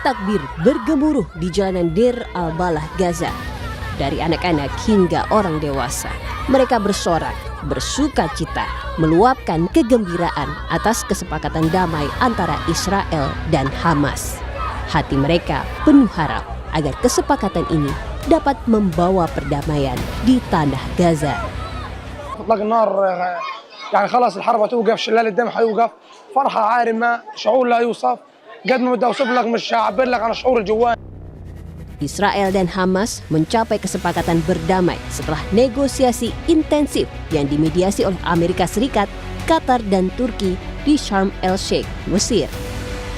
takbir bergemuruh di jalanan Deir al-Balah, Gaza. Dari anak-anak hingga orang dewasa, mereka bersorak, bersuka cita, meluapkan kegembiraan atas kesepakatan damai antara Israel dan Hamas. Hati mereka penuh harap agar kesepakatan ini dapat membawa perdamaian di tanah Gaza. اطلاق النار يعني خلاص الحرب هتوقف، شلال الدم هيوقف، فرحه عارمه، شعور لا يوصف، قد ما بدي اوصف لك مش هعبر لك عن الشعور الجواني. Israel dan Hamas mencapai kesepakatan berdamai setelah negosiasi intensif yang dimediasi oleh Amerika Serikat, Qatar, dan Turki di Sharm el-Sheikh, Mesir.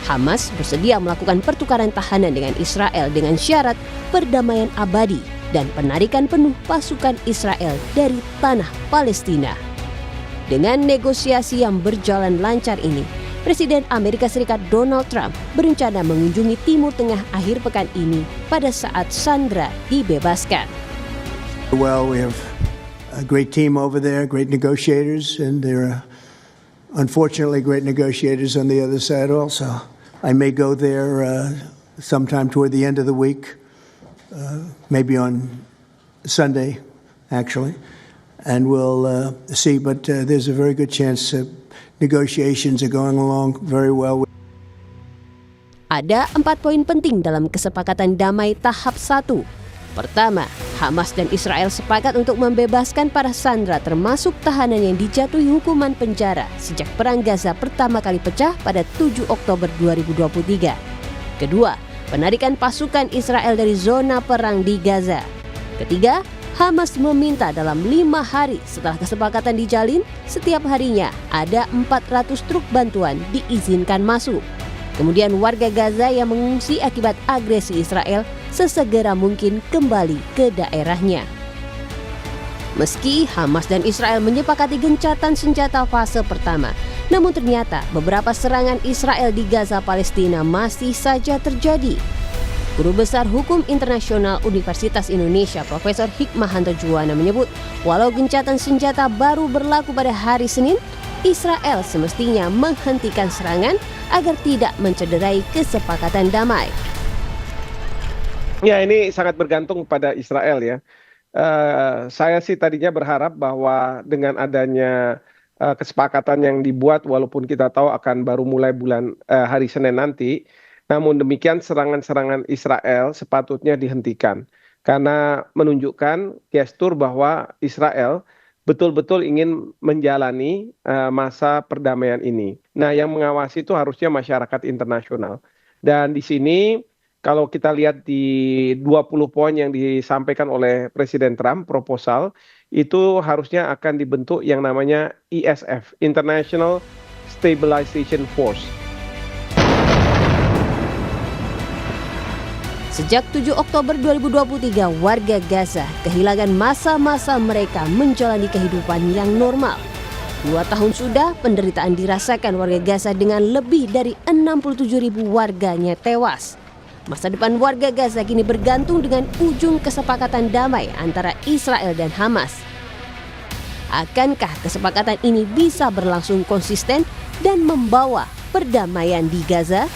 Hamas bersedia melakukan pertukaran tahanan dengan Israel dengan syarat perdamaian abadi dan penarikan penuh pasukan Israel dari tanah Palestina. Dengan negosiasi yang berjalan lancar ini, Presiden Amerika Serikat Donald Trump berencana mengunjungi Timur Tengah akhir pekan ini pada saat Sandra dibebaskan. Well, we have a great team over there, great negotiators, and there are unfortunately great negotiators on the other side also. I may go there sometime toward the end of the week, maybe on Sunday, actually, and we'll see. But there's a very good chance negotiations are going along very well. Ada 4 poin penting dalam kesepakatan damai tahap 1. Pertama, Hamas dan Israel sepakat untuk membebaskan para sandera termasuk tahanan yang dijatuhi hukuman penjara sejak Perang Gaza pertama kali pecah pada 7 Oktober 2023. Kedua, penarikan pasukan Israel dari zona perang di Gaza. Ketiga, Hamas meminta dalam 5 hari setelah kesepakatan dijalin, setiap harinya ada 400 truk bantuan diizinkan masuk. Kemudian warga Gaza yang mengungsi akibat agresi Israel sesegera mungkin kembali ke daerahnya. Meski Hamas dan Israel menyepakati gencatan senjata fase pertama, namun ternyata beberapa serangan Israel di Gaza Palestina masih saja terjadi. Guru Besar Hukum Internasional Universitas Indonesia Profesor Hikmahanto Juwana menyebut, walau gencatan senjata baru berlaku pada hari Senin, Israel semestinya menghentikan serangan agar tidak mencederai kesepakatan damai. Ya, ini sangat bergantung pada Israel ya. Saya sih tadinya berharap bahwa dengan adanya kesepakatan yang dibuat, walaupun kita tahu akan baru mulai hari Senin nanti, namun demikian serangan-serangan Israel sepatutnya dihentikan karena menunjukkan gestur bahwa Israel betul-betul ingin menjalani masa perdamaian ini. Nah, yang mengawasi itu harusnya masyarakat internasional. Dan di sini kalau kita lihat di 20 poin yang disampaikan oleh Presiden Trump, proposal, itu harusnya akan dibentuk yang namanya ISF, International Stabilization Force. Sejak 7 Oktober 2023, warga Gaza kehilangan masa-masa mereka menjalani kehidupan yang normal. 2 tahun sudah penderitaan dirasakan warga Gaza dengan lebih dari 67.000 warganya tewas. Masa depan warga Gaza kini bergantung dengan ujung kesepakatan damai antara Israel dan Hamas. Akankah kesepakatan ini bisa berlangsung konsisten dan membawa perdamaian di Gaza?